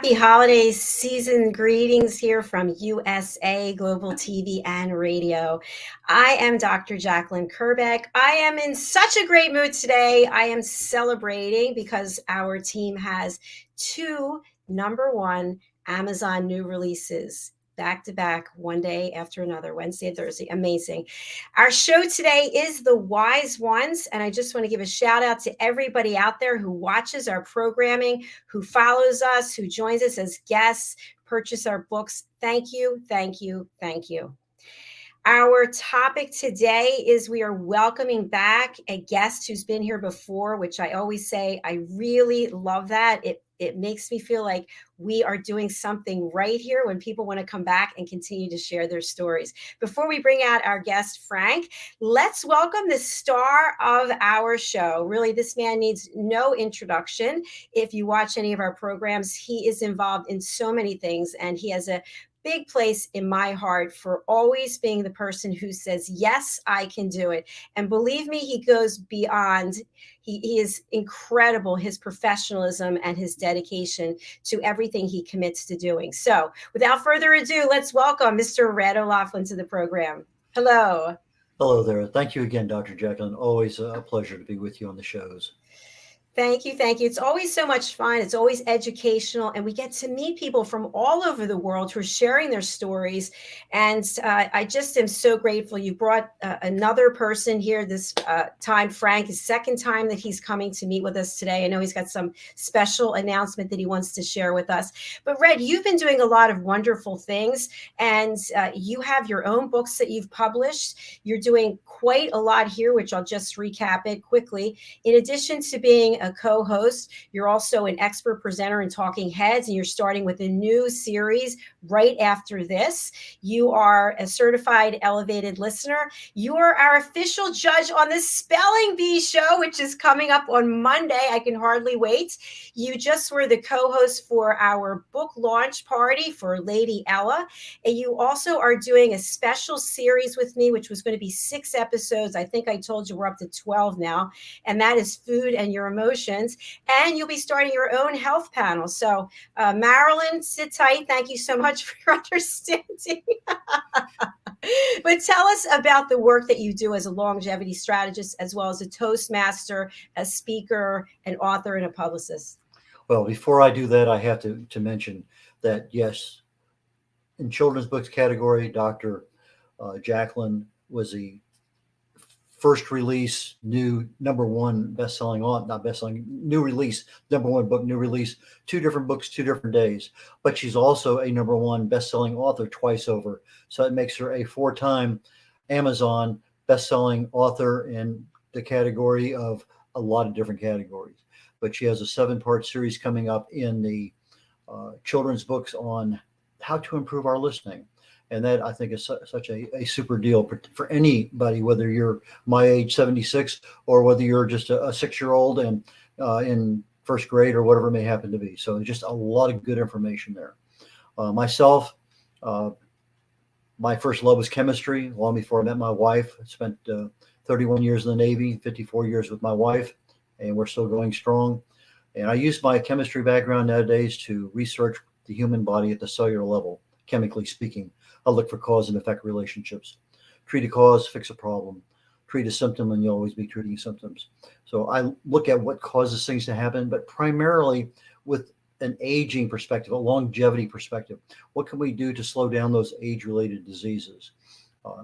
Happy holiday season greetings here from USA Global TV and Radio. I am Dr. Jacalyn Kerbeck. I am in such a great mood today. I am celebrating because our team has two #1 Amazon new releases back to back, one day after another, Wednesday and Thursday. Amazing. Our show today is The Wise Ones, and I just want to give a shout out to everybody out there who watches our programming, who follows us, who joins us as guests, purchase our books. Thank you, thank you, thank you. Our topic today is we are welcoming back a guest who's been here before, which I always say I really love that. It makes me feel like we are doing something right here when people want to come back and continue to share their stories. Before we bring out our guest, Frank, let's welcome the star of our show. Really, this man needs no introduction. If you watch any of our programs, he is involved in so many things, and he has a big place in my heart for always being the person who says, yes, I can do it. And believe me, he goes beyond. He is incredible, his professionalism and his dedication to everything he commits to doing. So without further ado, let's welcome Mr. Red O'Laughlin to the program. Hello. Hello there. Thank you again, Dr. Jacalyn. Always a pleasure to be with you on the shows. Thank you. Thank you. It's always so much fun. It's always educational. And we get to meet people from all over the world who are sharing their stories. And I just am so grateful. You brought another person here this time, Frank, his second time that he's coming to meet with us today. I know he's got some special announcement that he wants to share with us. But Red, you've been doing a lot of wonderful things. And you have your own books that you've published. You're doing quite a lot here, which I'll just recap it quickly. In addition to being a co-host, you're also an expert presenter in Talking Heads, and you're starting with a new series right after this. You are a certified elevated listener. You are our official judge on the Spelling Bee show, which is coming up on Monday. I can hardly wait. You just were the co-host for our book launch party for Lady Ella, and you also are doing a special series with me, which was going to be 6 episodes. I think I told you we're up to 12 now, and that is Food and Your Emotions. And you'll be starting your own health panel. So, Marilyn, sit tight. Thank you so much for your understanding. But tell us about the work that you do as a longevity strategist, as well as a Toastmaster, a speaker, an author, and a publicist. Well, before I do that, I have to mention that, yes, in children's books category, Dr. Jacalyn was the first release, new #1 best-selling, not best-selling, new release, #1 book, new release, 2 different books, 2 different days. But she's also a #1 best-selling author twice over. So it makes her a 4-time Amazon best-selling author in the category of a lot of different categories. But she has a 7-part series coming up in the children's books on how to improve our listening. And that, I think, is such a super deal for anybody, whether you're my age, 76, or whether you're just a 6-year-old and in first grade or whatever it may happen to be. So just a lot of good information there. Myself, my first love was chemistry. Long before I met my wife, I spent 31 years in the Navy, 54 years with my wife, and we're still going strong. And I use my chemistry background nowadays to research the human body at the cellular level, chemically speaking. I look for cause and effect relationships. Treat a cause, fix a problem. Treat a symptom, and you'll always be treating symptoms. So I look at what causes things to happen, but primarily with an aging perspective, a longevity perspective. What can we do to slow down those age-related diseases?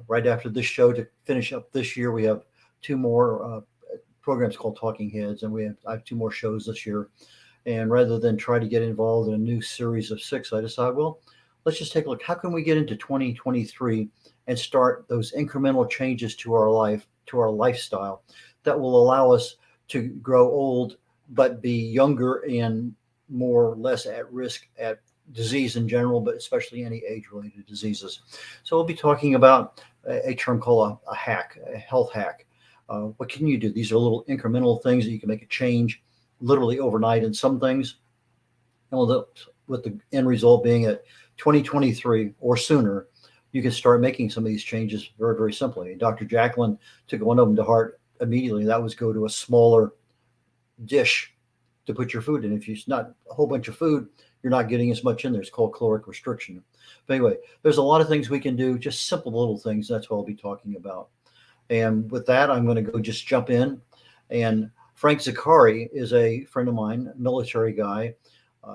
Right after this show, to finish up this year, we have 2 more programs called Talking Heads, and I have 2 more shows this year. And rather than try to get involved in a new series of 6, I decided, well, let's just take a look. How can we get into 2023 and start those incremental changes to our life, to our lifestyle, that will allow us to grow old, but be younger and more or less at risk at disease in general, but especially any age-related diseases. So we'll be talking about a term called a hack, a health hack. What can you do? These are little incremental things that you can make a change literally overnight in some things. And with the end result being at 2023 or sooner, you can start making some of these changes very, very simply. Dr. Jacalyn took one of them to heart immediately. That was go to a smaller dish to put your food in. If it's not a whole bunch of food, you're not getting as much in there. It's called caloric restriction. But anyway, there's a lot of things we can do, just simple little things. That's what I'll be talking about. And with that, I'm going to go just jump in. And Frank Zaccara is a friend of mine, military guy.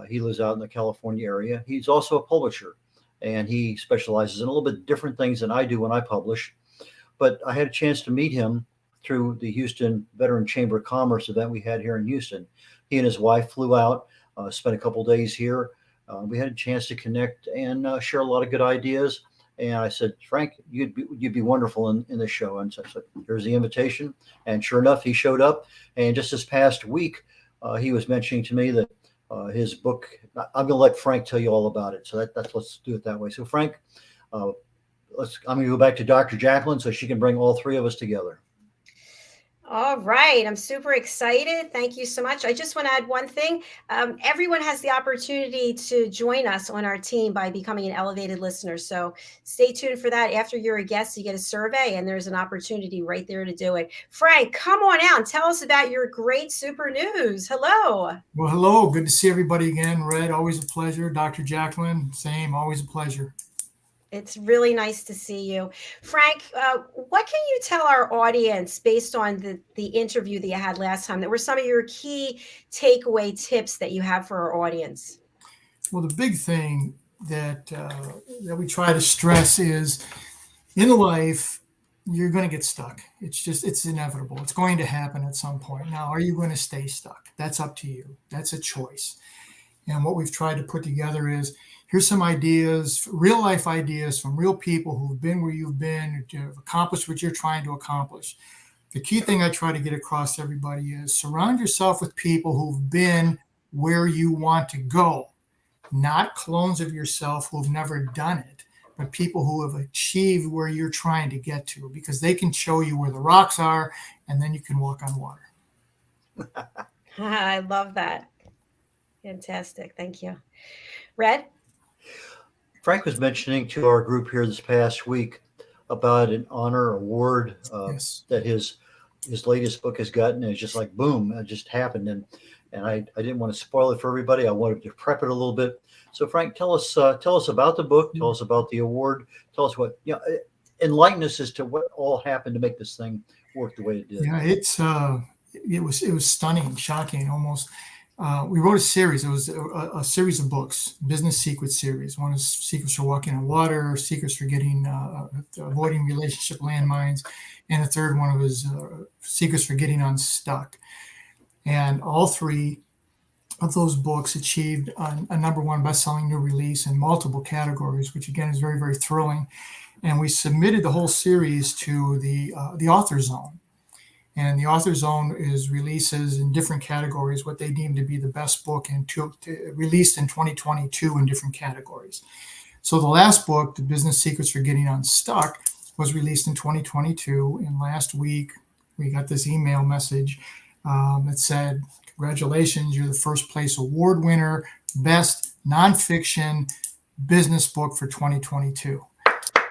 He lives out in the California area. He's also a publisher, and he specializes in a little bit different things than I do when I publish. But I had a chance to meet him through the Houston Veteran Chamber of Commerce event we had here in Houston. He and his wife flew out, spent a couple days here. We had a chance to connect and share a lot of good ideas. And I said, Frank, you'd be wonderful in this show. And so I said, here's the invitation. And sure enough, he showed up. And just this past week, he was mentioning to me that his book, I'm going to let Frank tell you all about it. So let's do it that way. So Frank, I'm going to go back to Dr. Jacalyn so she can bring all three of us together. All right. I'm super excited. Thank you so much. I just want to add one thing. Everyone has the opportunity to join us on our team by becoming an elevated listener. So stay tuned for that. After you're a guest, you get a survey, and there's an opportunity right there to do it. Frank, come on out and tell us about your great super news. Hello. Well, hello. Good to see everybody again. Red, always a pleasure. Dr. Jacalyn, same, always a pleasure. It's really nice to see you. Frank, what can you tell our audience based on the interview that you had last time? That were some of your key takeaway tips that you have for our audience? Well, the big thing that we try to stress is in life, you're going to get stuck. It's inevitable. It's going to happen at some point. Now, are you going to stay stuck? That's up to you. That's a choice. And what we've tried to put together is, here's some ideas, real life ideas from real people who've been where you've been, who've accomplished what you're trying to accomplish. The key thing I try to get across to everybody is surround yourself with people who've been where you want to go, not clones of yourself who've never done it, but people who have achieved where you're trying to get to, because they can show you where the rocks are, and then you can walk on water. I love that. Fantastic. Thank you. Red? Frank was mentioning to our group here this past week about an honor award Yes. that his latest book has gotten. And it's just like, boom, it just happened. And I didn't want to spoil it for everybody. I wanted to prep it a little bit. So Frank, tell us about the book. Tell us about the award. Tell us what, enlighten us as to what all happened to make this thing work the way it did. Yeah, it was stunning, shocking, almost. We wrote a series. It was a series of books, business secret series. One is Secrets for Walking on Water, Secrets for Avoiding Relationship Landmines, and the third one was Secrets for Getting Unstuck. And all three of those books achieved a #1 best-selling new release in multiple categories, which again is very, very thrilling. And we submitted the whole series to the Author Zone. And the Author Zone is releases in different categories, what they deem to be the best book released in 2022 in different categories. So the last book, The Business Secrets for Getting Unstuck, was released in 2022. And last week, we got this email message that said, congratulations, you're the first place award winner, best nonfiction business book for 2022.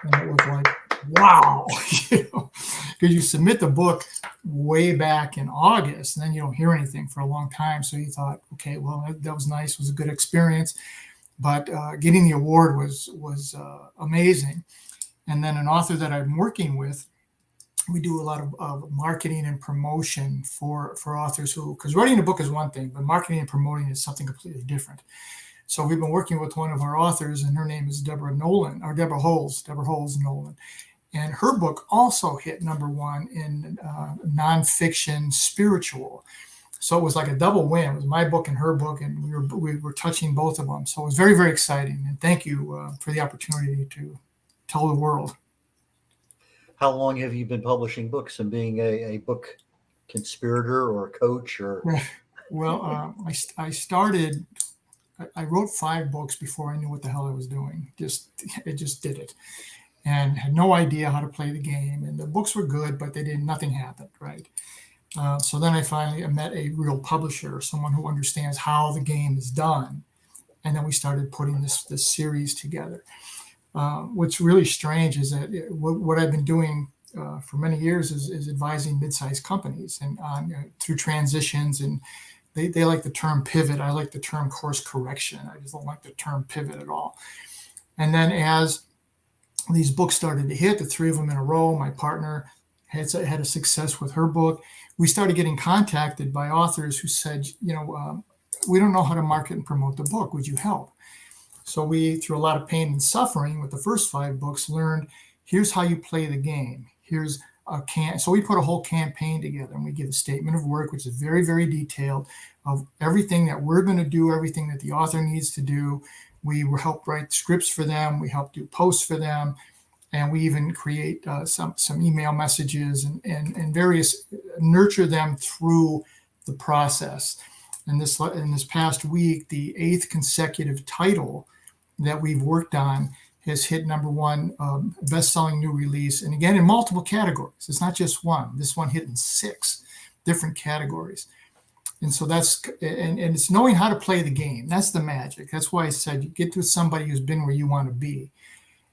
And it was like, wow, because you submit the book way back in August, and then you don't hear anything for a long time. So you thought, okay, well, that was nice. It was a good experience. But getting the award was amazing. And then an author that I'm working with, we do a lot of marketing and promotion for authors because writing a book is one thing, but marketing and promoting is something completely different. So we've been working with one of our authors, and her name is Deborah Holes Nolan. And her book also hit #1 in nonfiction spiritual. So it was like a double win. It was my book and her book, and we were touching both of them. So it was very, very exciting. And thank you for the opportunity to tell the world. How long have you been publishing books and being a book conspirator or a coach? Or Well, I started. I wrote 5 books before I knew what the hell I was doing. It just did it, and had no idea how to play the game. And the books were good, but nothing happened, right? So then I finally met a real publisher, someone who understands how the game is done, and then we started putting this series together. What's really strange is that what I've been doing for many years is advising mid-sized companies and through transitions and They like the term pivot. I like the term course correction. I just don't like the term pivot at all. And then as these books started to hit, the three of them in a row, my partner had a success with her book. We started getting contacted by authors who said, we don't know how to market and promote the book. Would you help? So we, through a lot of pain and suffering with the first 5 books, learned here's how you play the game. So we put a whole campaign together, and we give a statement of work, which is very, very detailed, of everything that we're going to do, everything that the author needs to do. We help write scripts for them. We help do posts for them. And we even create some email messages and various, nurture them through the process. And in this past week, the 8th consecutive title that we've worked on has hit #1 best-selling new release. And again, in multiple categories. It's not just one. This one hit in 6 different categories. And so and it's knowing how to play the game. That's the magic. That's why I said you get to somebody who's been where you want to be.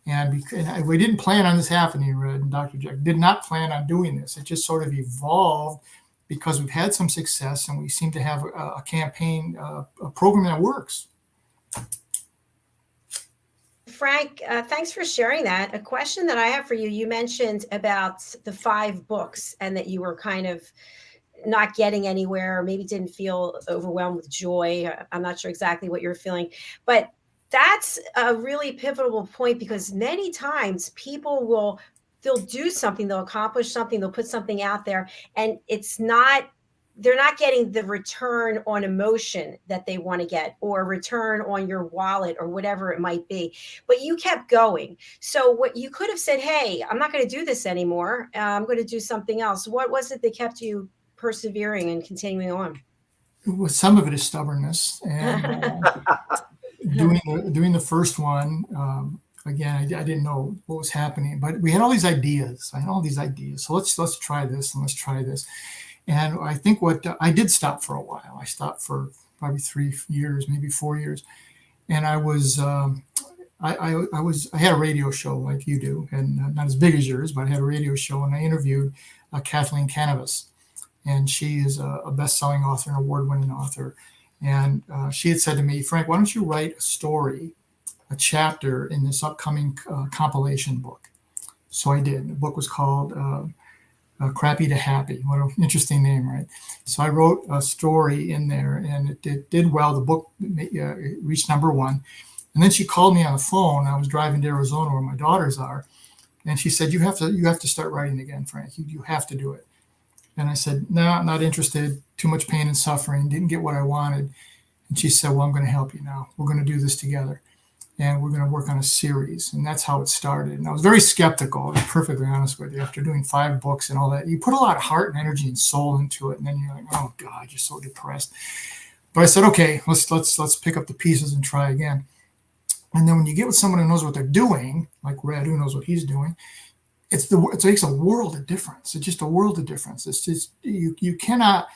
And we didn't plan on this happening, Red and Dr. Jack did not plan on doing this. It just sort of evolved because we've had some success and we seem to have a campaign, a program that works. Frank, thanks for sharing that. A question that I have for you, you mentioned about the 5 books and that you were kind of not getting anywhere, or maybe didn't feel overwhelmed with joy. I'm not sure exactly what you're feeling, but that's a really pivotal point, because many times people they'll do something, they'll accomplish something, they'll put something out there, and they're not getting the return on emotion that they want to get, or return on your wallet, or whatever it might be. But you kept going. So what you could have said, hey, I'm not going to do this anymore. I'm going to do something else. What was it that kept you persevering and continuing on? Well, some of it is stubbornness, and doing the first one, again, I didn't know what was happening, but we had all these ideas. I had all these ideas. So let's try this and let's try this. And I think I did stop for a while. I stopped for probably 3 years, maybe 4 years. And I had a radio show like you do, and not as big as yours, but I had a radio show, and I interviewed Kathleen Cannabis. And she is a best-selling author, an award-winning author. And she had said to me, Frank, why don't you write a story, a chapter in this upcoming compilation book? So I did. The book was called Crappy to Happy. What an interesting name, right? So I wrote a story in there, and it did well. The book reached #1. And then she called me on the phone. I was driving to Arizona where my daughters are. And she said, you have to start writing again, Frank. You have to do it. And I said, no, I'm not interested. Too much pain and suffering. Didn't get what I wanted. And she said, well, I'm going to help you now. We're going to do this together. And we're going to work on a series. And that's how it started. And I was very skeptical, to be perfectly honest with you. After doing 5 books and all that, you put a lot of heart and energy and soul into it. And then you're like, oh, God, you're so depressed. But I said, okay, let's pick up the pieces and try again. And then when you get with someone who knows what they're doing, like Red, who knows what he's doing, it makes a world of difference. It's just a world of difference. It's just, you cannot,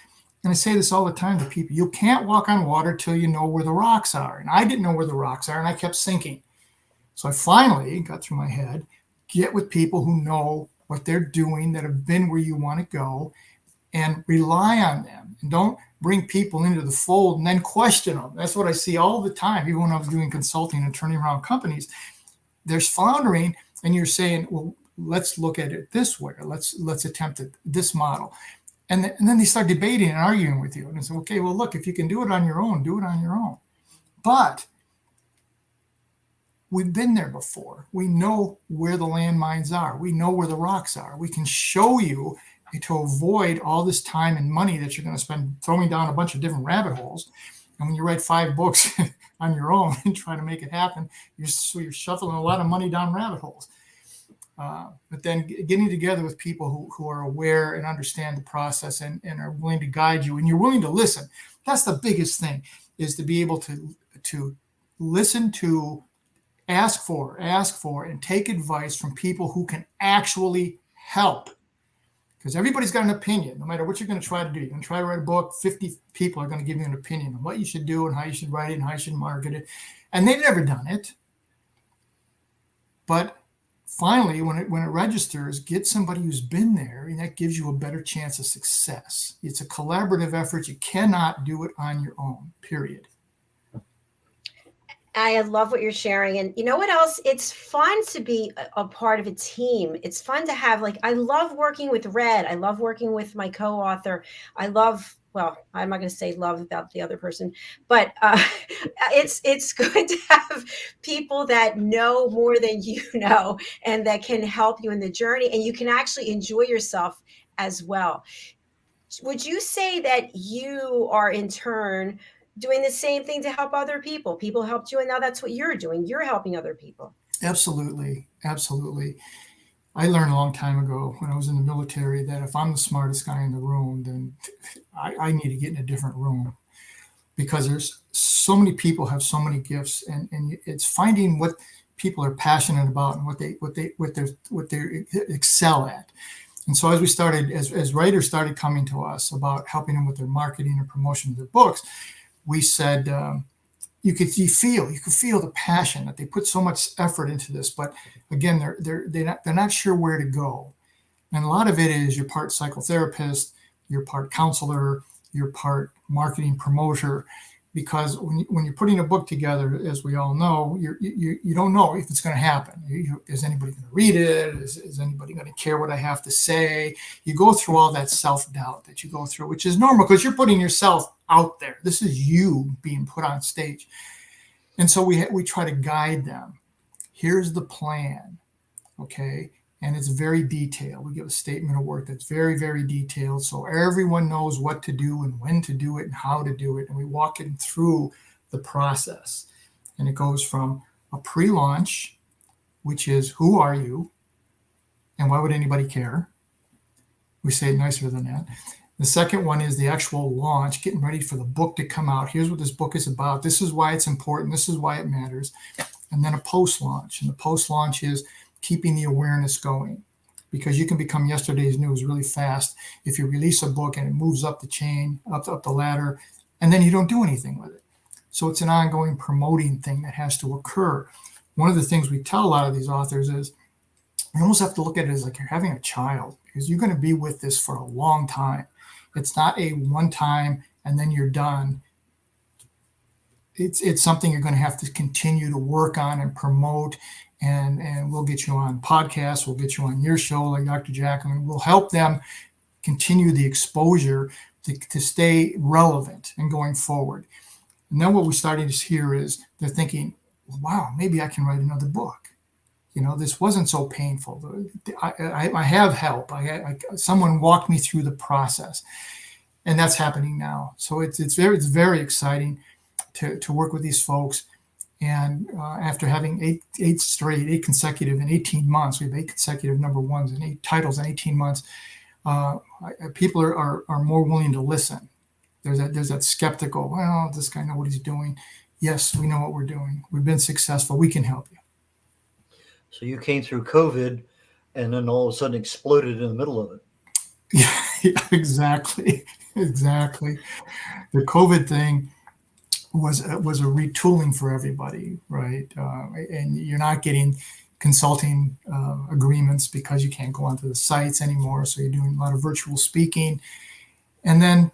and I say this all the time to people, you can't walk on water till you know where the rocks are. And I didn't know where the rocks are, and I kept sinking. So I finally got through my head, get with people who know what they're doing, that have been where you want to go, and rely on them. And don't bring people into the fold and then question them. That's what I see all the time, even when I was doing consulting and turning around companies. There's floundering, and you're saying, well, let's look at it this way. Let's attempt it, this model. And then they start debating and arguing with you. And it's okay, well, look, if you can do it on your own, do it on your own. But we've been there before. We know where the landmines are. We know where the rocks are. We can show you to avoid all this time and money that you're going to spend throwing down a bunch of different rabbit holes. And when you write 5 books on your own and try to make it happen, you're shuffling a lot of money down rabbit holes. But then getting together with people who are aware and understand the process and are willing to guide you, and you're willing to listen. That's the biggest thing, is to be able to listen to, ask for, and take advice from people who can actually help. Because everybody's got an opinion, no matter what you're going to try to do. You're going to try to write a book, 50 people are going to give you an opinion on what you should do and how you should write it and how you should market it. And they've never done it. But finally, when it registers, get somebody who's been there, and that gives you a better chance of success. It's a collaborative effort. You cannot do it on your own, period. I love what you're sharing. And you know what else? It's fun to be a part of a team. It's fun to have, like, I love working with Red. I love working with my co-author. I love, well, I'm not going to say love about the other person, but it's good to have people that know more than you know and that can help you in the journey, and you can actually enjoy yourself as well. Would you say that you are in turn doing the same thing to help other people? People helped you, and now that's what you're doing. You're helping other people. Absolutely. Absolutely. I learned a long time ago when I was in the military that if I'm the smartest guy in the room, then I need to get in a different room, because there's so many people have so many gifts, and it's finding what people are passionate about and what they excel at. And so as we started, as writers started coming to us about helping them with their marketing and promotion of their books, we said, you could feel the passion that they put so much effort into this, but again, they're not sure where to go. And a lot of it is you're part psychotherapist, you're part counselor, you're part marketing promoter, because when you're putting a book together, as we all know, you don't know if it's going to happen. Is anybody going to read it? Is anybody going to care what I have to say? You go through all that self-doubt that you go through, which is normal because you're putting yourself out there. This is you being put on stage. And so we try to guide them. Here's the plan, okay? And it's very detailed. We give a statement of work that's very, very detailed, so everyone knows what to do and when to do it and how to do it. And we walk them through the process. And it goes from a pre-launch, which is, who are you? And why would anybody care? We say it nicer than that. The second one is the actual launch, getting ready for the book to come out. Here's what this book is about. This is why it's important. This is why it matters. And then a post-launch. And the post-launch is keeping the awareness going, because you can become yesterday's news really fast if you release a book and it moves up the chain, up the ladder, and then you don't do anything with it. So it's an ongoing promoting thing that has to occur. One of the things we tell a lot of these authors is you almost have to look at it as like you're having a child, because you're going to be with this for a long time. It's not a one time and then you're done. It's something you're going to have to continue to work on and promote. And we'll get you on podcasts. We'll get you on your show like Dr. Jacalyn. We'll help them continue the exposure to stay relevant and going forward. And then what we're starting to hear is they're thinking, well, wow, maybe I can write another book. You know, this wasn't so painful. I have help. Someone walked me through the process. And that's happening now. So it's very exciting to work with these folks. And after having eight consecutive in 18 months, we have 8 consecutive number ones and 8 titles in 18 months. People are more willing to listen. There's that skeptical, well, does this guy know what he's doing? Yes, we know what we're doing. We've been successful. We can help you. So you came through COVID and then all of a sudden exploded in the middle of it. Yeah, exactly. The COVID thing was a retooling for everybody, right? And you're not getting consulting agreements because you can't go onto the sites anymore. So you're doing a lot of virtual speaking. And then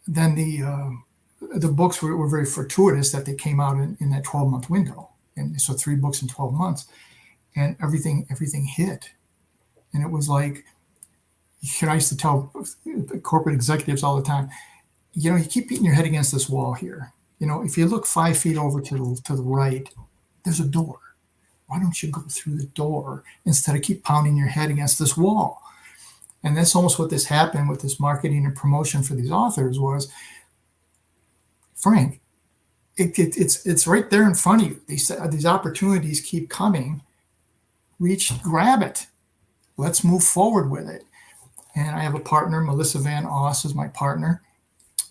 the books were very fortuitous that they came out in that 12-month window. And so 3 books in 12 months. And everything hit. And it was like, I used to tell corporate executives all the time, you keep beating your head against this wall here. If you look 5 feet over to the right, there's a door. Why don't you go through the door instead of keep pounding your head against this wall? And that's almost what this happened with this marketing and promotion for these authors was, Frank, it's right there in front of you. These opportunities keep coming. Grab it. Let's move forward with it. And I have a partner, Melissa Van Oss is my partner.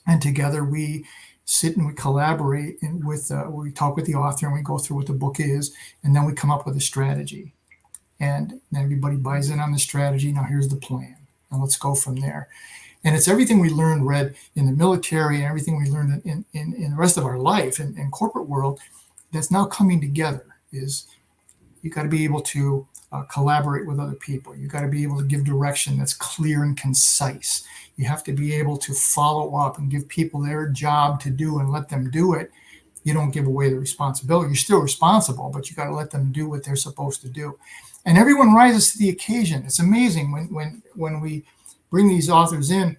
And together we sit and we collaborate we talk with the author and we go through what the book is, and then we come up with a strategy. And then everybody buys in on the strategy. Now here's the plan. And let's go from there. And it's everything we learned, Red, in the military and everything we learned in the rest of our life in corporate world that's now coming together. Is You got to be able to collaborate with other people. You got to be able to give direction that's clear and concise. You have to be able to follow up and give people their job to do and let them do it. You don't give away the responsibility. You're still responsible, but you got to let them do what they're supposed to do. And everyone rises to the occasion. It's amazing when we bring these authors in,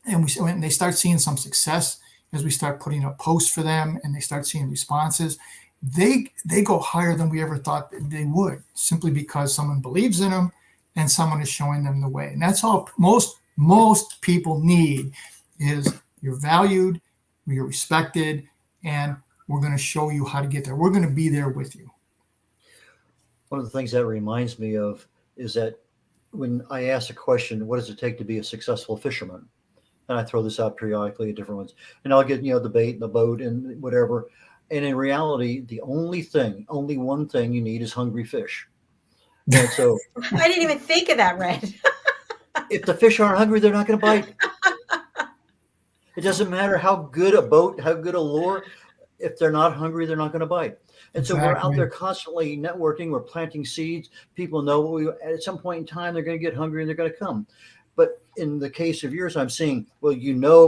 and when they start seeing some success, as we start putting up posts for them and they start seeing responses, they go higher than we ever thought they would, simply because someone believes in them and someone is showing them the way. And that's all most people need is you're valued, you're respected, and we're going to show you how to get there. We're going to be there with you. One of the things that reminds me of is that when I ask a question, what does it take to be a successful fisherman? And I throw this out periodically at different ones. And I'll get, the bait and the boat and whatever. And in reality, the only one thing you need is hungry fish. And so I didn't even think of that, Red. if the fish aren't hungry, they're not going to bite. It doesn't matter how good a boat, how good a lure. If they're not hungry, they're not going to bite. And so we're out there constantly networking. We're planting seeds. People know at some point in time, they're going to get hungry and they're going to come. But in the case of yours, I'm seeing, well,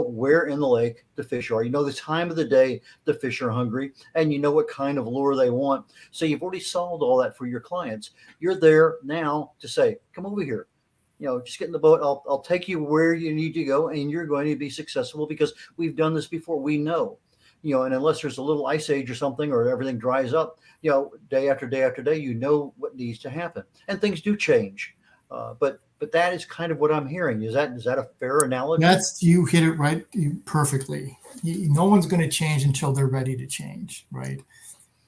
where in the lake the fish are. You know the time of the day the fish are hungry, and you know what kind of lure they want. So you've already solved all that for your clients. You're there now to say, come over here. Just get in the boat. I'll take you where you need to go, and you're going to be successful because we've done this before. We know. And unless there's a little ice age or something, or everything dries up, day after day after day, what needs to happen. And things do change. But that is kind of what I'm hearing. Is that a fair analogy? You hit it right perfectly. No one's going to change until they're ready to change, right?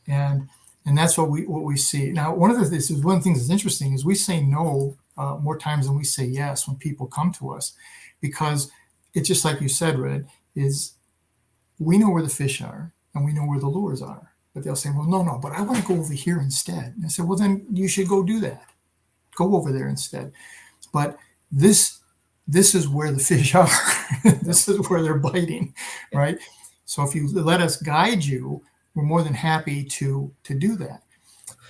And that's what we see. Now, one of the things that's interesting is we say no more times than we say yes when people come to us, because it's just like you said, Red, is we know where the fish are and we know where the lures are. But they'll say, well, no, but I want to go over here instead. And I said, well, then you should go do that. Go over there instead. But this is where the fish are. This is where they're biting, right? So if you let us guide you, we're more than happy to do that.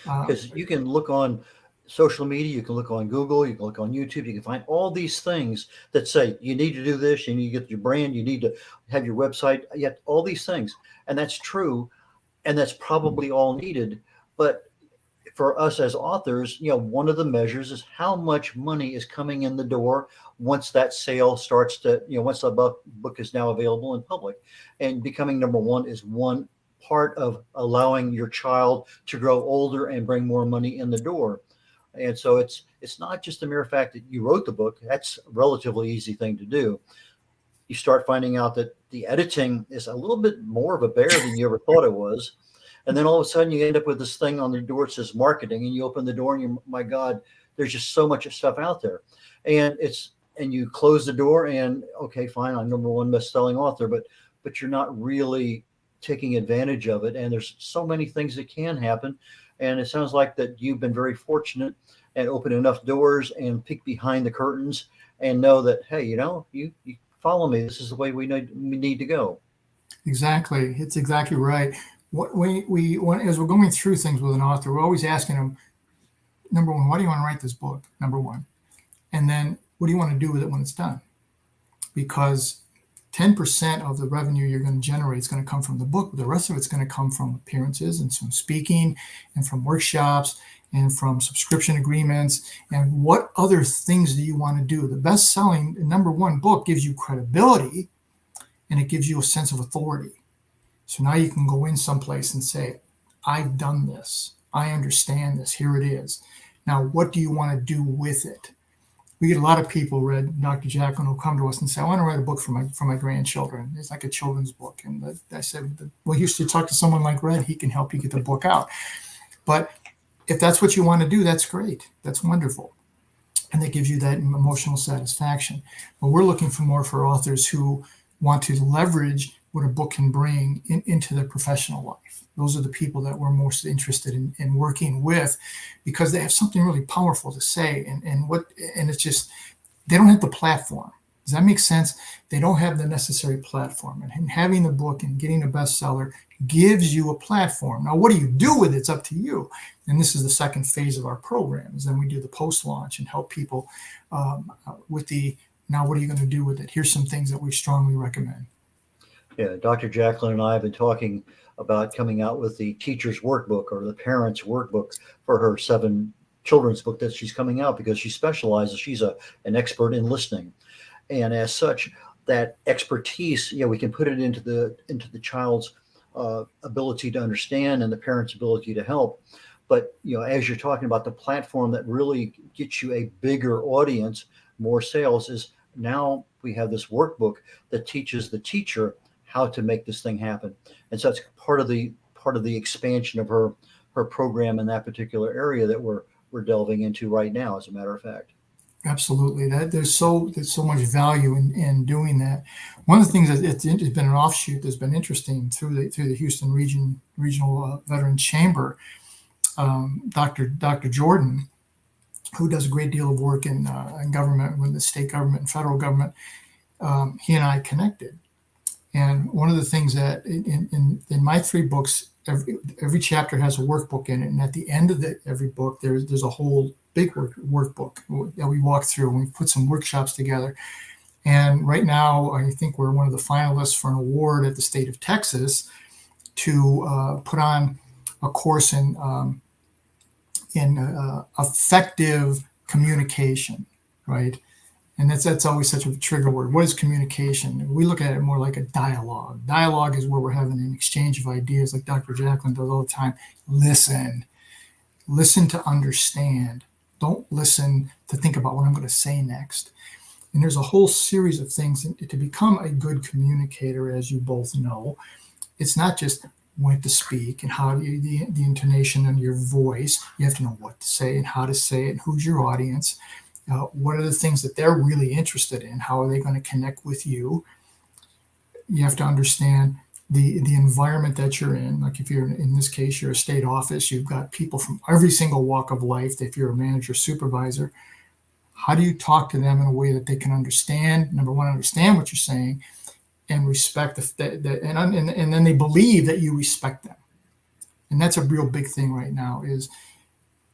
Because you can look on social media, you can look on Google, you can look on YouTube, you can find all these things that say you need to do this, you need to get your brand, you need to have your website, yet all these things. And that's true. And that's probably all needed. But for us as authors, one of the measures is how much money is coming in the door once that sale starts to, once the book is now available in public. And becoming number one is one part of allowing your child to grow older and bring more money in the door. And so it's not just the mere fact that you wrote the book. That's a relatively easy thing to do. You start finding out that the editing is a little bit more of a bear than you ever thought it was. And then all of a sudden you end up with this thing on the door that says marketing, and you open the door and my God, there's just so much stuff out there. And you close the door and okay, fine, I'm number one best-selling author, but you're not really taking advantage of it. And there's so many things that can happen. And it sounds like that you've been very fortunate and opened enough doors and peek behind the curtains and know that, hey, you follow me. This is the way we need to go. Exactly. It's exactly right. What as we're going through things with an author, we're always asking them, number one, why do you want to write this book? Number one. And then what do you want to do with it when it's done? Because 10% of the revenue you're going to generate is going to come from the book. But the rest of it's going to come from appearances and from speaking and from workshops and from subscription agreements. And what other things do you want to do? The best-selling number one book gives you credibility, and it gives you a sense of authority. So now you can go in someplace and say, I've done this. I understand this. Here it is. Now, what do you want to do with it? We get a lot of people, Dr. Jacalyn, will come to us and say, I want to write a book for my grandchildren. It's like a children's book. And I said, well, you should talk to someone like Red. He can help you get the book out. But if that's what you want to do, that's great. That's wonderful. And that gives you that emotional satisfaction. But we're looking for authors who want to leverage what a book can bring into their professional life. Those are the people that we're most interested in working with, because they have something really powerful to say, and it's just, they don't have the platform. Does that make sense? They don't have the necessary platform. And having the book and getting a bestseller gives you a platform. Now, what do you do with it? It's up to you. And this is the second phase of our program, is then we do the post-launch and help people with the, now what are you going to do with it? Here's some things that we strongly recommend. Yeah, Dr. Jacalyn and I have been talking about coming out with the teacher's workbook or the parent's workbook for her 7 children's book that she's coming out, because she specializes, she's an expert in listening. And as such, that expertise, we can put it into the child's ability to understand and the parent's ability to help. But as you're talking about, the platform that really gets you a bigger audience, more sales, is now we have this workbook that teaches the teacher how to make this thing happen. And so it's part of the expansion of her program in that particular area that we're delving into right now, as a matter of fact. Absolutely. There's so much value in doing that. One of the things that it's been an offshoot that's been interesting through the Houston Regional Veterans Chamber, Dr. Jordan, who does a great deal of work in government, with the state government and federal government, he and I connected. And one of the things that in my 3 books, every chapter has a workbook in it, and at the end of every book, there's a whole big workbook that we walk through, and we put some workshops together. And right now, I think we're one of the finalists for an award at the state of Texas to put on a course in effective communication, right? And that's always such a trigger word. What is communication? We look at it more like a dialogue. Dialogue is where we're having an exchange of ideas, like Dr. Jacalyn does all the time. Listen to understand. Don't listen to think about what I'm going to say next. And there's a whole series of things to become a good communicator, as you both know. It's not just when to speak and how the intonation and your voice. You have to know what to say and how to say it, and who's your audience. What are the things that they're really interested in? How are they going to connect with you? You have to understand the environment that you're in. Like if you're, in this case, you're a state office, you've got people from every single walk of life. If you're a manager, supervisor, how do you talk to them in a way that they can understand? Number one, understand what you're saying, and respect and then they believe that you respect them. And that's a real big thing right now. Is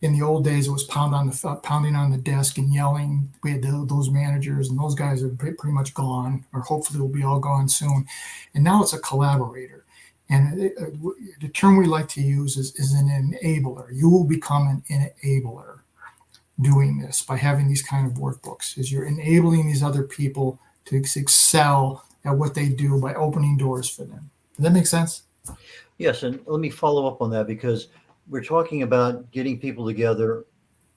in the old days, it was pounding on the desk and yelling. We had those managers, and those guys are pretty much gone, or hopefully will be all gone soon. And now it's a collaborator. And the term we like to use is an enabler. You will become an enabler doing this by having these kind of workbooks. Is you're enabling these other people to excel at what they do by opening doors for them. Does that make sense? Yes, and let me follow up on that, because we're talking about getting people together.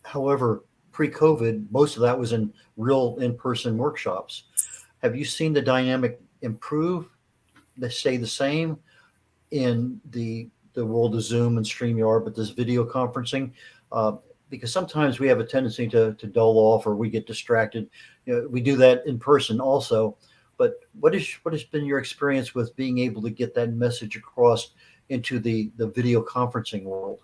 However, pre-COVID, most of that was in real in-person workshops. Have you seen the dynamic improve, they stay the same in the world of Zoom and StreamYard, but this video conferencing? Because sometimes we have a tendency to dull off, or we get distracted. We do that in person also. But what has been your experience with being able to get that message across into the video conferencing world?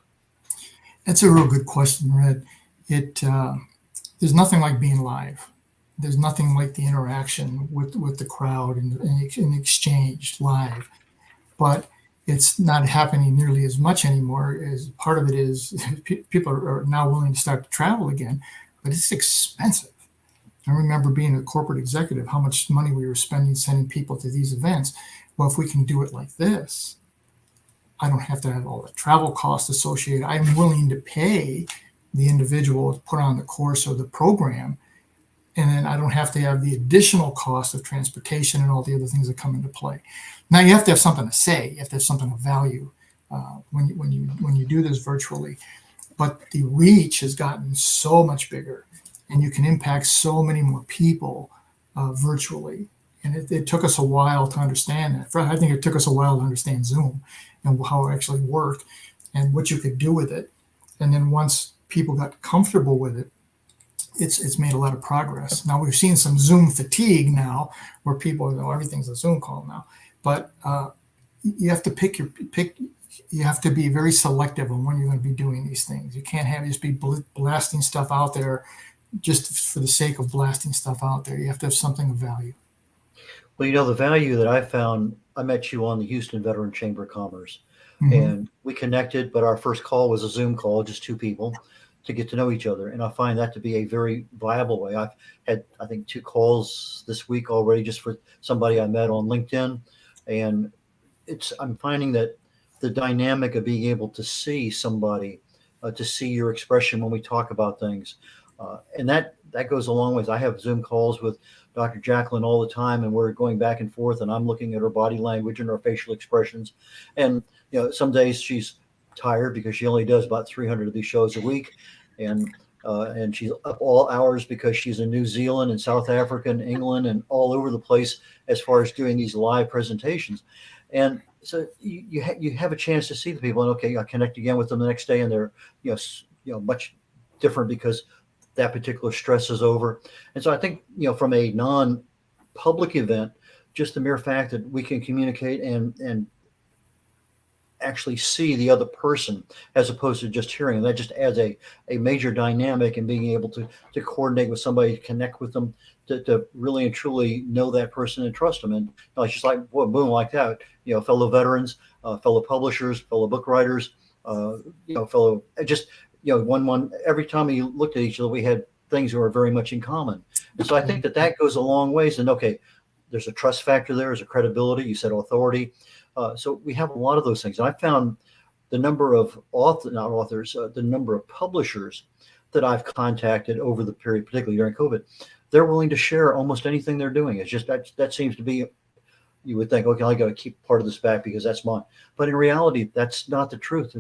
That's a real good question, Red. There's nothing like being live. There's nothing like the interaction with the crowd and exchange live. But it's not happening nearly as much anymore. As part of it is people are now willing to start to travel again, but it's expensive. I remember being a corporate executive, how much money we were spending sending people to these events. Well, if we can do it like this, I don't have to have all the travel costs associated. I'm willing to pay the individual to put on the course or the program, and then I don't have to have the additional cost of transportation and all the other things that come into play. Now you have to have something to say. You have to have something of value when you do this virtually. But the reach has gotten so much bigger, and you can impact so many more people virtually. And it took us a while to understand that. I think it took us a while to understand Zoom and how it actually worked and what you could do with it. And then once people got comfortable with it, it's made a lot of progress. Now we've seen some Zoom fatigue now, where people know everything's a Zoom call now. But you have to pick. You have to be very selective on when you're going to be doing these things. You can't just be blasting stuff out there just for the sake of blasting stuff out there. You have to have something of value. Well, the value that I found, I met you on the Houston Veteran Chamber of Commerce, Mm-hmm. and we connected, but our first call was a Zoom call, just two people to get to know each other. And I find that to be a very viable way. I've had, I think, two calls this week already just for somebody I met on LinkedIn. And I'm finding that the dynamic of being able to see somebody, to see your expression when we talk about things, and that goes a long ways. I have Zoom calls with Dr. Jacalyn all the time, and we're going back and forth, and I'm looking at her body language and her facial expressions. And some days she's tired because she only does about 300 of these shows a week, and she's up all hours because she's in New Zealand and South Africa and England and all over the place as far as doing these live presentations. And so you have a chance to see the people, and okay, I connect again with them the next day, and they're much different because that particular stress is over. And so I think from a non-public event, just the mere fact that we can communicate and actually see the other person as opposed to just hearing, that just adds a major dynamic in being able to coordinate with somebody, connect with them, to really and truly know that person and trust them. And it's just like boom, like that. Fellow veterans, fellow publishers, fellow book writers, fellow just one. Every time we looked at each other, we had things that were very much in common. And so I think that goes a long ways. And okay, there's a trust factor there, there's a credibility. You said authority. So we have a lot of those things. And I found the number of the number of publishers that I've contacted over the period, particularly during COVID, they're willing to share almost anything they're doing. It's just that seems to be, you would think, okay, I got to keep part of this back because that's mine. But in reality, that's not the truth.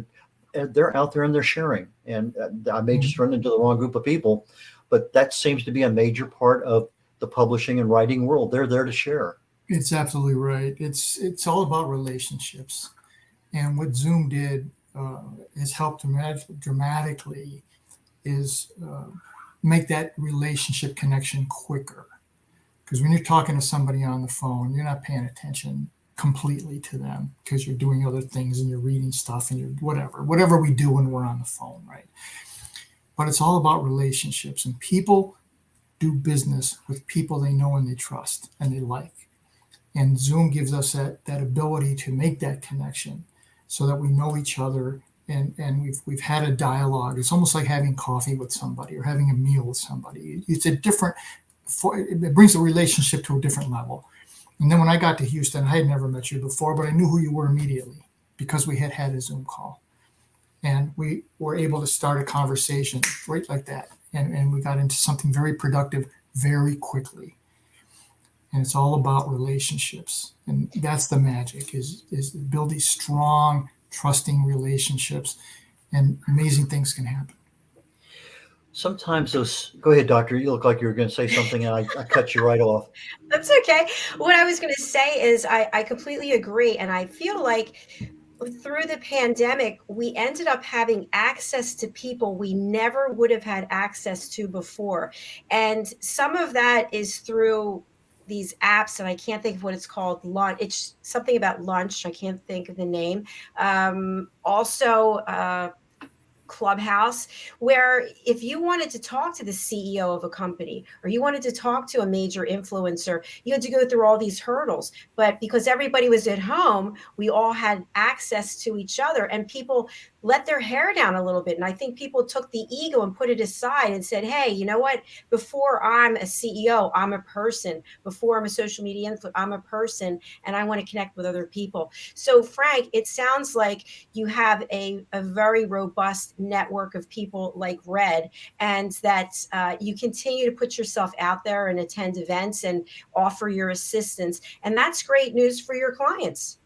They're out there and they're sharing. And I may just run into the wrong group of people, but that seems to be a major part of the publishing and writing world. They're there to share. It's absolutely right. It's all about relationships, and what Zoom did has helped dramatically is make that relationship connection quicker. Because when you're talking to somebody on the phone, you're not paying attention completely to them because you're doing other things and you're reading stuff and you're whatever we do when we're on the phone, right? But it's all about relationships, and people do business with people they know and they trust and they like. And Zoom gives us that ability to make that connection so that we know each other and we've had a dialogue. It's almost like having coffee with somebody or having a meal with somebody. It brings the relationship to a different level. And then when I got to Houston, I had never met you before, but I knew who you were immediately because we had a Zoom call. And we were able to start a conversation right like that. And we got into something very productive very quickly. And it's all about relationships. And that's the magic is build these strong, trusting relationships, and amazing things can happen. Sometimes go ahead, doctor. You look like you were going to say something and I cut you right off. That's okay. What I was going to say is I completely agree. And I feel like through the pandemic, we ended up having access to people we never would have had access to before. And some of that is through these apps, and I can't think of what it's called. It's something about lunch. I can't think of the name. Also, Clubhouse, where if you wanted to talk to the CEO of a company or you wanted to talk to a major influencer, you had to go through all these hurdles. But because everybody was at home, we all had access to each other, and people let their hair down a little bit. And I think people took the ego and put it aside and said, hey, you know what? Before I'm a CEO, I'm a person. Before I'm a social media influencer, I'm a person, and I want to connect with other people. So Frank, it sounds like you have a very robust network of people like Red, and that you continue to put yourself out there and attend events and offer your assistance. And that's great news for your clients.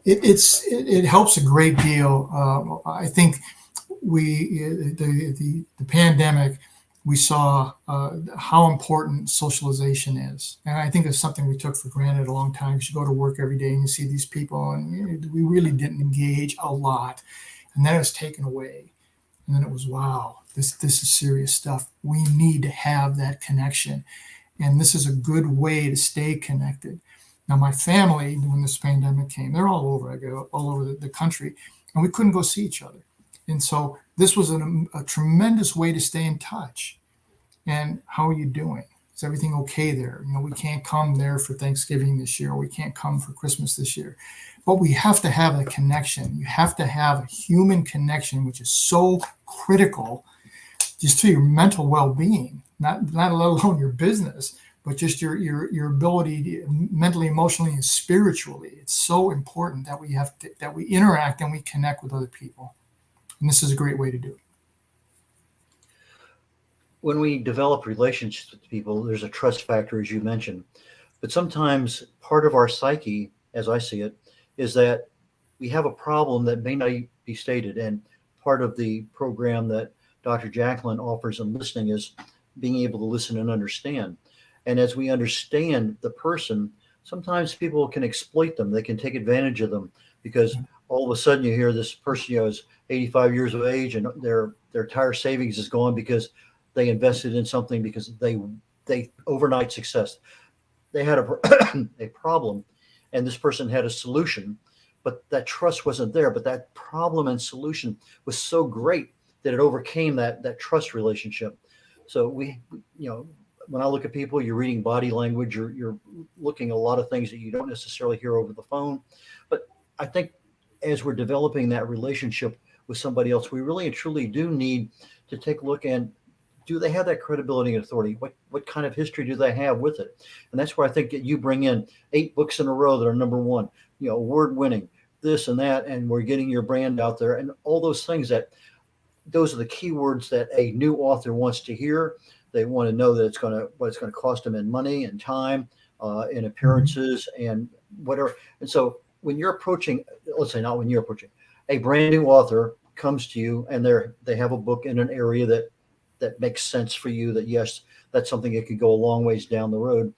It helps a great deal. I think the pandemic, we saw how important socialization is, and I think it's something we took for granted a long time. You go to work every day and you see these people, and we really didn't engage a lot, and then it was taken away, and then it was wow, this is serious stuff. We need to have that connection, and this is a good way to stay connected. Now, my family, when this pandemic came, they're all over. I go all over the country, and we couldn't go see each other. And so this was a tremendous way to stay in touch. And how are you doing? Is everything okay there? You know, we can't come there for Thanksgiving this year. We can't come for Christmas this year. But we have to have a connection. You have to have a human connection, which is so critical just to your mental well-being, not let alone your business, but just your ability to, mentally, emotionally, and spiritually. It's so important that that we interact and we connect with other people. And this is a great way to do it. When we develop relationships with people, there's a trust factor, as you mentioned. But sometimes part of our psyche, as I see it, is that we have a problem that may not be stated. And part of the program that Dr. JACALYN offers in listening is being able to listen and understand. And as we understand the person, sometimes people can exploit them. They can take advantage of them because all of a sudden you hear this person, is 85 years of age and their entire savings is gone because they invested in something because they overnight success. They had a problem, and this person had a solution, but that trust wasn't there. But that problem and solution was so great that it overcame that trust relationship. So when I look at people, you're reading body language, you're looking at a lot of things that you don't necessarily hear over the phone. But I think as we're developing that relationship with somebody else, we really and truly do need to take a look and do they have that credibility and authority? What kind of history do they have with it? And that's where I think that you bring in 8 books in a row that are number one, award winning, this and that, and we're getting your brand out there and all those things those are the keywords that a new author wants to hear. They want to know that what it's going to cost them in money and time, in appearances and whatever. And so when you're approaching, let's say not when you're approaching, a brand new author comes to you and they have a book in an area that makes sense for you, that yes, that's something that could go a long ways down the road.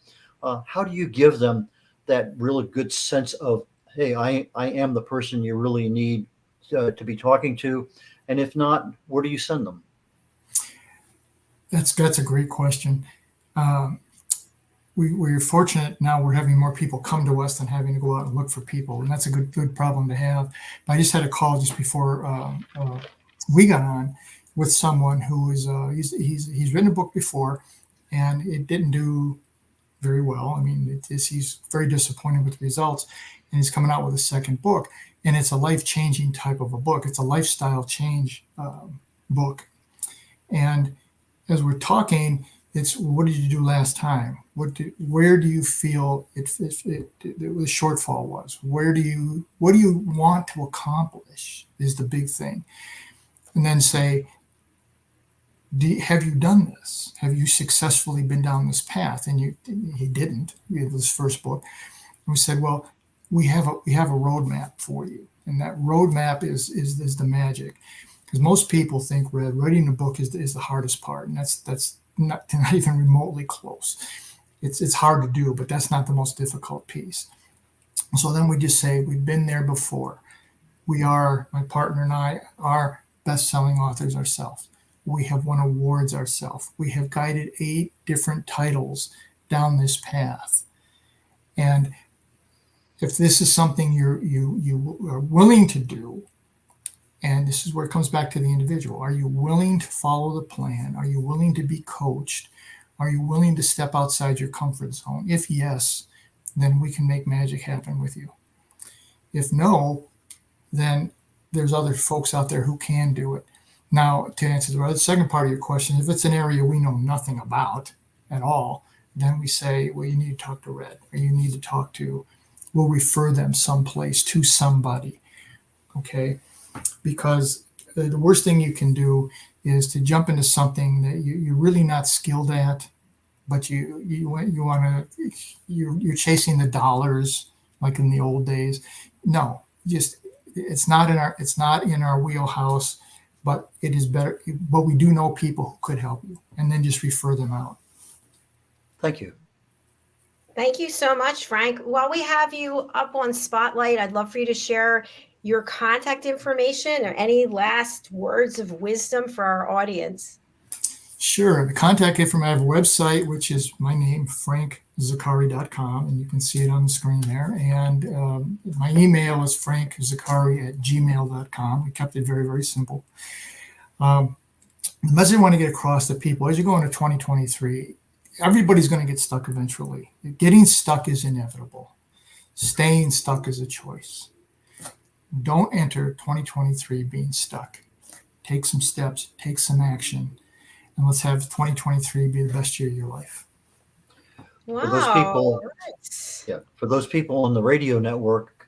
How do you give them that really good sense of, hey, I am the person you really need to be talking to? And if not, where do you send them? That's a great question. We're fortunate now we're having more people come to us than having to go out and look for people. And that's a good problem to have. But I just had a call just before we got on with someone who is he's written a book before and it didn't do very well. I mean, he's very disappointed with the results, and he's coming out with a second book, and it's a life-changing type of a book. It's a lifestyle change book. And as we're talking, it's what did you do last time? Where do you feel the shortfall was? What do you want to accomplish is the big thing. And then say, have you done this? Have you successfully been down this path? And he didn't. It was his first book. And we said, well, we have a roadmap for you, and that roadmap is the magic. Because most people think writing a book is the hardest part, and that's not even remotely close. It's hard to do, but that's not the most difficult piece. So then we just say we've been there before. My partner and I are best-selling authors ourselves. We have won awards ourselves. We have guided 8 different titles down this path. And if this is something you are willing to do, and this is where it comes back to the individual, are you willing to follow the plan? Are you willing to be coached? Are you willing to step outside your comfort zone? If yes, then we can make magic happen with you. If no, then there's other folks out there who can do it. Now, to answer the second part of your question, if it's an area we know nothing about at all, then we say, well, you need to talk to Red, or you need to we'll refer them someplace to somebody, okay? Because the worst thing you can do is to jump into something that you're really not skilled at, but you're chasing the dollars like in the old days. No, it's not in our wheelhouse. But it is better. But we do know people who could help you, and then just refer them out. Thank you. Thank you so much, Frank. While we have you up on Spotlight, I'd love for you to share your contact information or any last words of wisdom for our audience. Sure. The contact information, I have a website, which is my name, frankzaccari.com, and you can see it on the screen there. And my email is frankzaccari@gmail.com. We kept it very, very simple. The message I want to get across to people as you go into 2023, everybody's going to get stuck eventually. Getting stuck is inevitable. Staying stuck is a choice. Don't enter 2023 being stuck. Take some steps, take some action, and let's have 2023 be the best year of your life. For those people, for those people on the radio network,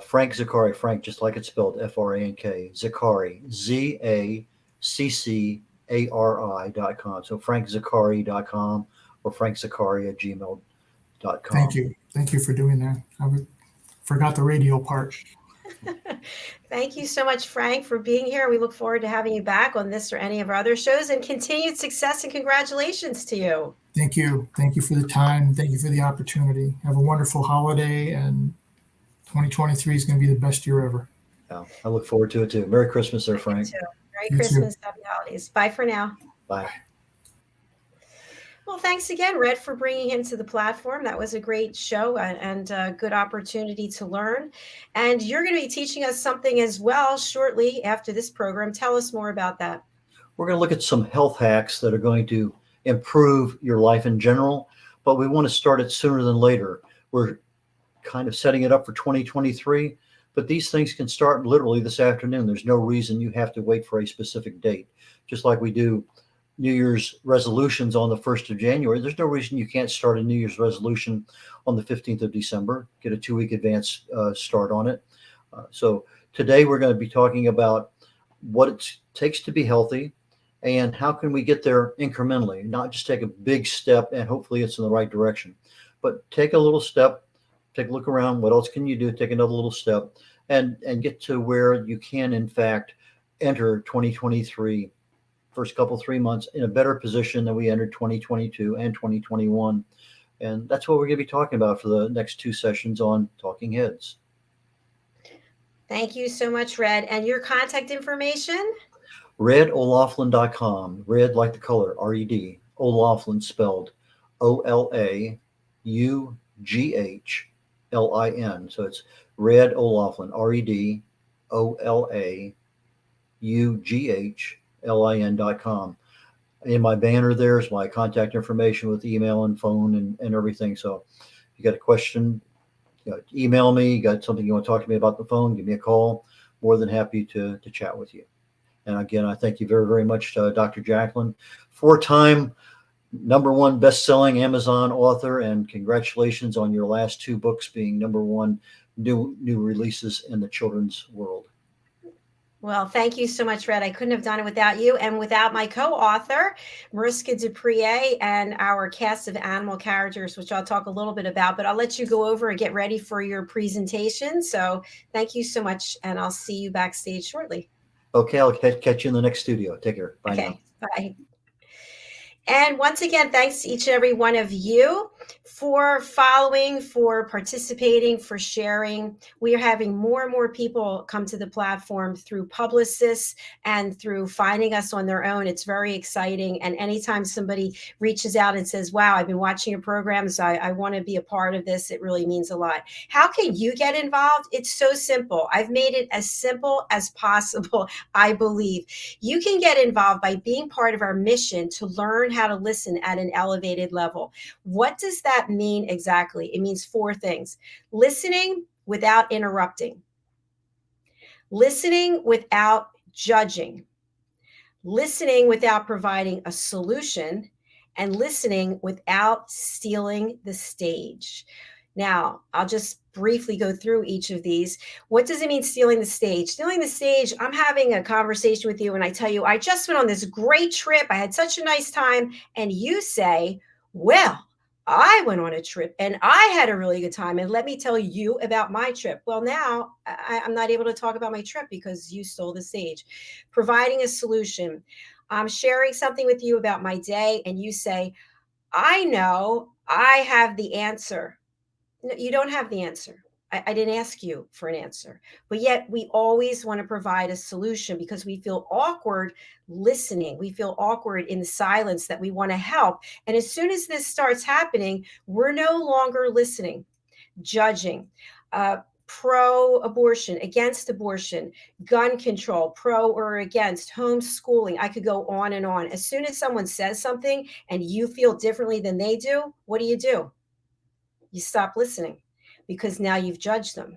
Frank Zaccara, Frank just like it's spelled, Frank, Zaccara, ZACCARI.com. So frankzacari.com or frankzacari@gmail.com. Thank you. Thank you for doing that. Forgot the radio part. Thank you so much, Frank, for being here. We look forward to having you back on this or any of our other shows, and continued success and congratulations to you. Thank you. Thank you for the time. Thank you for the opportunity. Have a wonderful holiday, and 2023 is going to be the best year ever. Yeah, I look forward to it too. Merry Christmas there, Frank. Merry Christmas. Happy holidays. Bye for now. Bye. Well, thanks again, Red, for bringing him to the platform. That was a great show and a good opportunity to learn. And you're going to be teaching us something as well shortly after this program. Tell us more about that. We're going to look at some health hacks that are going to improve your life in general, but we want to start it sooner than later. We're kind of setting it up for 2023, but these things can start literally this afternoon. There's no reason you have to wait for a specific date, just like we do New Year's resolutions on the 1st of January. There's no reason you can't start a New Year's resolution on the 15th of December, get a 2-week advance start on it. So today we're going to be talking about what it takes to be healthy and how can we get there incrementally, not just take a big step and hopefully it's in the right direction, but take a little step, take a look around. What else can you do? Take another little step and get to where you can, in fact, enter 2023 first couple 3 months in a better position than we entered 2022 and 2021. And that's what we're going to be talking about for the next 2 sessions on Talking Heads. Thank you so much, Red. And your contact information? red.olaughlin.com. Red like the color, R-E-D. O'Laughlin spelled O-L-A-U-G-H-L-I-N. So it's Red O'Laughlin, RED.OLAUGHLIN.com. In my banner, there's my contact information with email and phone and everything. So if you got a question, email me. You got something you want to talk to me about the phone, give me a call. More than happy to chat with you. And again, I thank you very, very much, Dr. Jacalyn, 4-time #1 best-selling Amazon author, and congratulations on your last 2 books being #1 new releases in the children's world. Well, thank you so much, Red. I couldn't have done it without you and without my co-author, Mariska Duprier, and our cast of animal characters, which I'll talk a little bit about, but I'll let you go over and get ready for your presentation. So thank you so much, and I'll see you backstage shortly. Okay, I'll catch you in the next studio. Take care. Bye now. Bye. And once again, thanks to each and every one of you for following, for participating, for sharing. We are having more and more people come to the platform through publicists and through finding us on their own. It's very exciting. And anytime somebody reaches out and says, wow, I've been watching your programs, I want to be a part of this, it really means a lot. How can you get involved? It's so simple. I've made it as simple as possible, I believe. You can get involved by being part of our mission to learn how to listen at an elevated level. What does that mean exactly? It means 4 things. Listening without interrupting. Listening without judging. Listening without providing a solution. And listening without stealing the stage. Now, I'll just briefly go through each of these. What does it mean stealing the stage? Stealing the stage, I'm having a conversation with you and I tell you, I just went on this great trip. I had such a nice time. And you say, well, I went on a trip and I had a really good time. And let me tell you about my trip. Well, now I'm not able to talk about my trip because you stole the stage. Providing a solution. I'm sharing something with you about my day and you say, I know I have the answer. No, you don't have the answer. I didn't ask you for an answer, but yet we always want to provide a solution because we feel awkward listening. We feel awkward in the silence that we want to help. And as soon as this starts happening, we're no longer listening, judging. pro-abortion, against abortion, gun control, pro or against, homeschooling. I could go on and on. As soon as someone says something and you feel differently than they do, what do? You stop listening, because now you've judged them.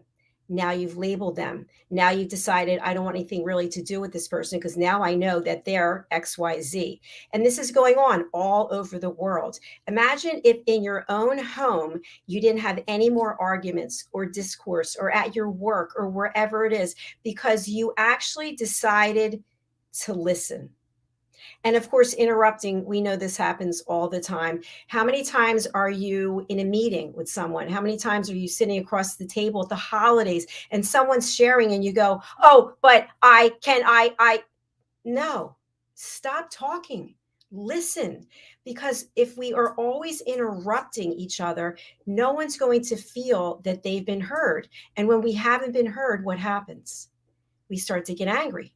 Now you've labeled them. Now you've decided, I don't want anything really to do with this person because now I know that they're XYZ. And this is going on all over the world. Imagine if in your own home, you didn't have any more arguments or discourse, or at your work or wherever it is, because you actually decided to listen. And of course, interrupting, we know this happens all the time. How many times are you in a meeting with someone? How many times are you sitting across the table at the holidays and someone's sharing and you go, oh, but no, stop talking. Listen, because if we are always interrupting each other, no one's going to feel that they've been heard. And when we haven't been heard, what happens? We start to get angry.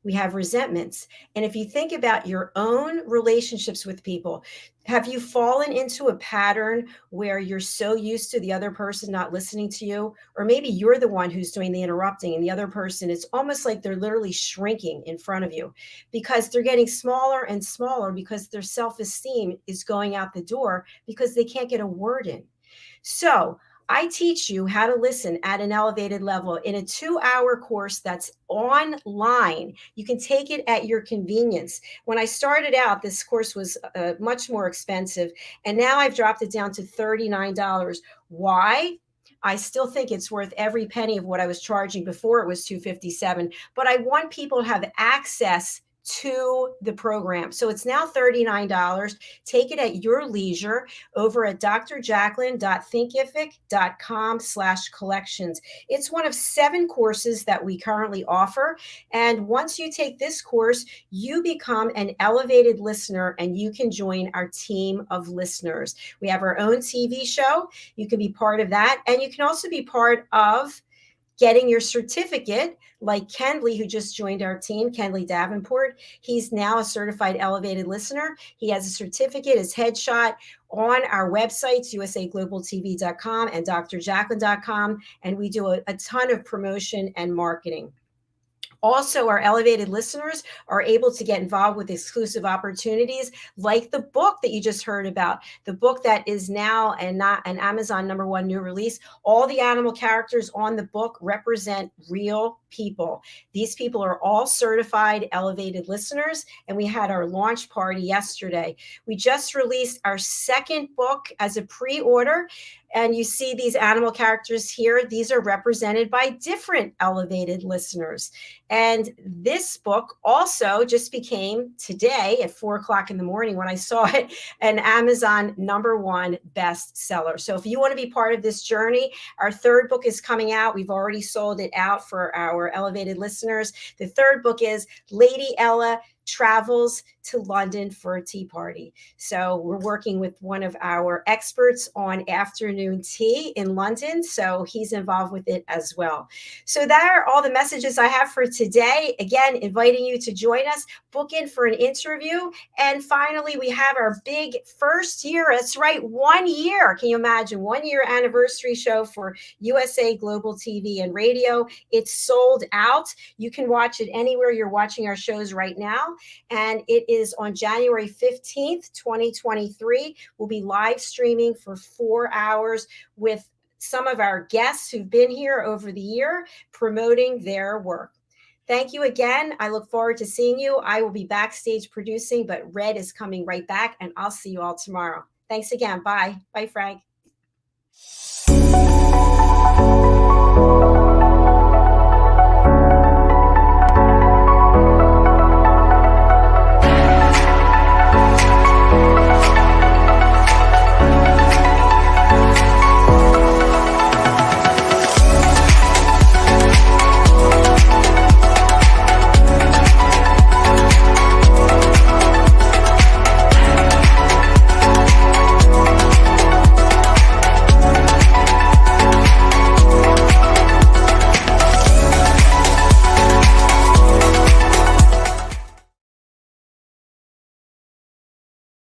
We have resentments. And if you think about your own relationships with people, have you fallen into a pattern where you're so used to the other person not listening to you? Or maybe you're the one who's doing the interrupting and the other person, it's almost like they're literally shrinking in front of you because they're getting smaller and smaller because their self-esteem is going out the door because they can't get a word in. So I teach you how to listen at an elevated level in a 2-hour course that's online. You can take it at your convenience. When I started out, this course was much more expensive, and now I've dropped it down to $39. Why? I still think it's worth every penny of what I was charging before it was $257, but I want people to have access to the program. So it's now $39. Take it at your leisure over at drjacalyn.thinkific.com/collections. It's one of 7 courses that we currently offer. And once you take this course, you become an elevated listener and you can join our team of listeners. We have our own TV show. You can be part of that. And you can also be part of getting your certificate, like Kendley, who just joined our team, Kendley Davenport. He's now a certified elevated listener. He has a certificate, his headshot on our websites, usaglobaltv.com and drjacalyn.com. And we do a ton of promotion and marketing. Also, our elevated listeners are able to get involved with exclusive opportunities like the book that you just heard about, the book that is now an Amazon #1 new release. All the animal characters on the book represent real people. These people are all certified elevated listeners, and we had our launch party yesterday. We just released our 2nd book as a pre-order. And you see these animal characters here. These are represented by different elevated listeners. And this book also just became today at 4:00 in the morning when I saw it, an Amazon #1 bestseller. So if you want to be part of this journey, our 3rd book is coming out. We've already sold it out for our elevated listeners. The 3rd book is Lady Ella Travels to London for a Tea Party. So we're working with one of our experts on afternoon tea in London. So he's involved with it as well. So that are all the messages I have for today. Again, inviting you to join us, book in for an interview. And finally, we have our big first year. That's right, 1 year. Can you imagine? 1 year anniversary show for USA Global TV and Radio. It's sold out. You can watch it anywhere you're watching our shows right now. And it is on January 15th, 2023. We'll be live streaming for 4 hours with some of our guests who've been here over the year promoting their work. Thank you again. I look forward to seeing you. I will be backstage producing, but Red is coming right back, and I'll see you all tomorrow. Thanks again. Bye. Bye, Frank.